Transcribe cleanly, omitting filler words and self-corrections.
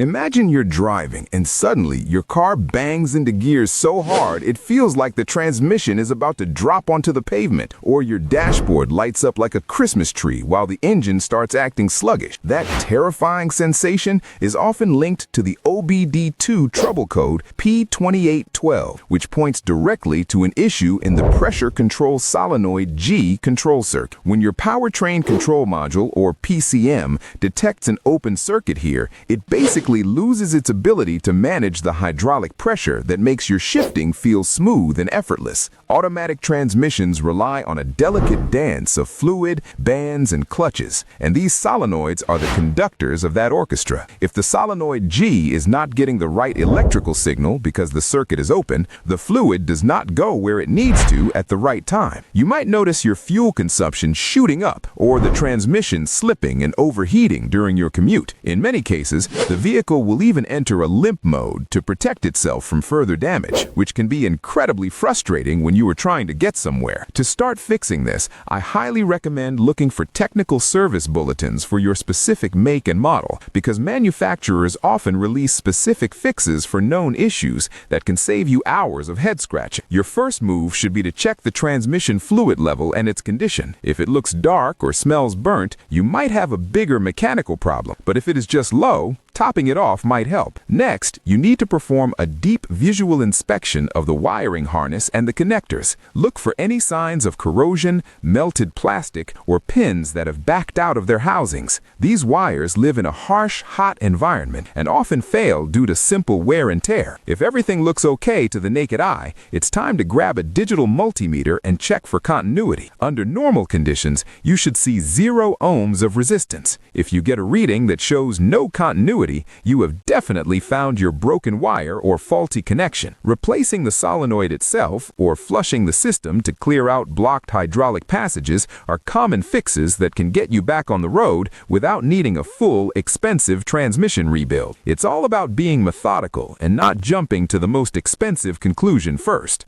Imagine you're driving and suddenly your car bangs into gears so hard it feels like the transmission is about to drop onto the pavement, or your dashboard lights up like a Christmas tree while the engine starts acting sluggish. That terrifying sensation is often linked to the OBD2 trouble code P2812, which points directly to an issue in the pressure control solenoid G control circuit. When your powertrain control module, or PCM, detects an open circuit here, it basically loses its ability to manage the hydraulic pressure that makes your shifting feel smooth and effortless. Automatic transmissions rely on a delicate dance of fluid, bands, and clutches, and these solenoids are the conductors of that orchestra. If the solenoid G is not getting the right electrical signal because the circuit is open, the fluid does not go where it needs to at the right time. You might notice your fuel consumption shooting up or the transmission slipping and overheating during your commute. In many cases, the vehicle will even enter a limp mode to protect itself from further damage, which can be incredibly frustrating when you are trying to get somewhere. To start fixing this, I highly recommend looking for technical service bulletins for your specific make and model, because manufacturers often release specific fixes for known issues that can save you hours of head scratching. Your first move should be to check the transmission fluid level and its condition. If it looks dark or smells burnt, you might have a bigger mechanical problem, but if it is just low, topping it off might help. Next, you need to perform a deep visual inspection of the wiring harness and the connectors. Look for any signs of corrosion, melted plastic, or pins that have backed out of their housings. These wires live in a harsh, hot environment and often fail due to simple wear and tear. If everything looks okay to the naked eye, it's time to grab a digital multimeter and check for continuity. Under normal conditions, you should see 0 ohms of resistance. If you get a reading that shows no continuity, you have definitely found your broken wire or faulty connection. Replacing the solenoid itself or flushing the system to clear out blocked hydraulic passages are common fixes that can get you back on the road without needing a full, expensive transmission rebuild. It's all about being methodical and not jumping to the most expensive conclusion first.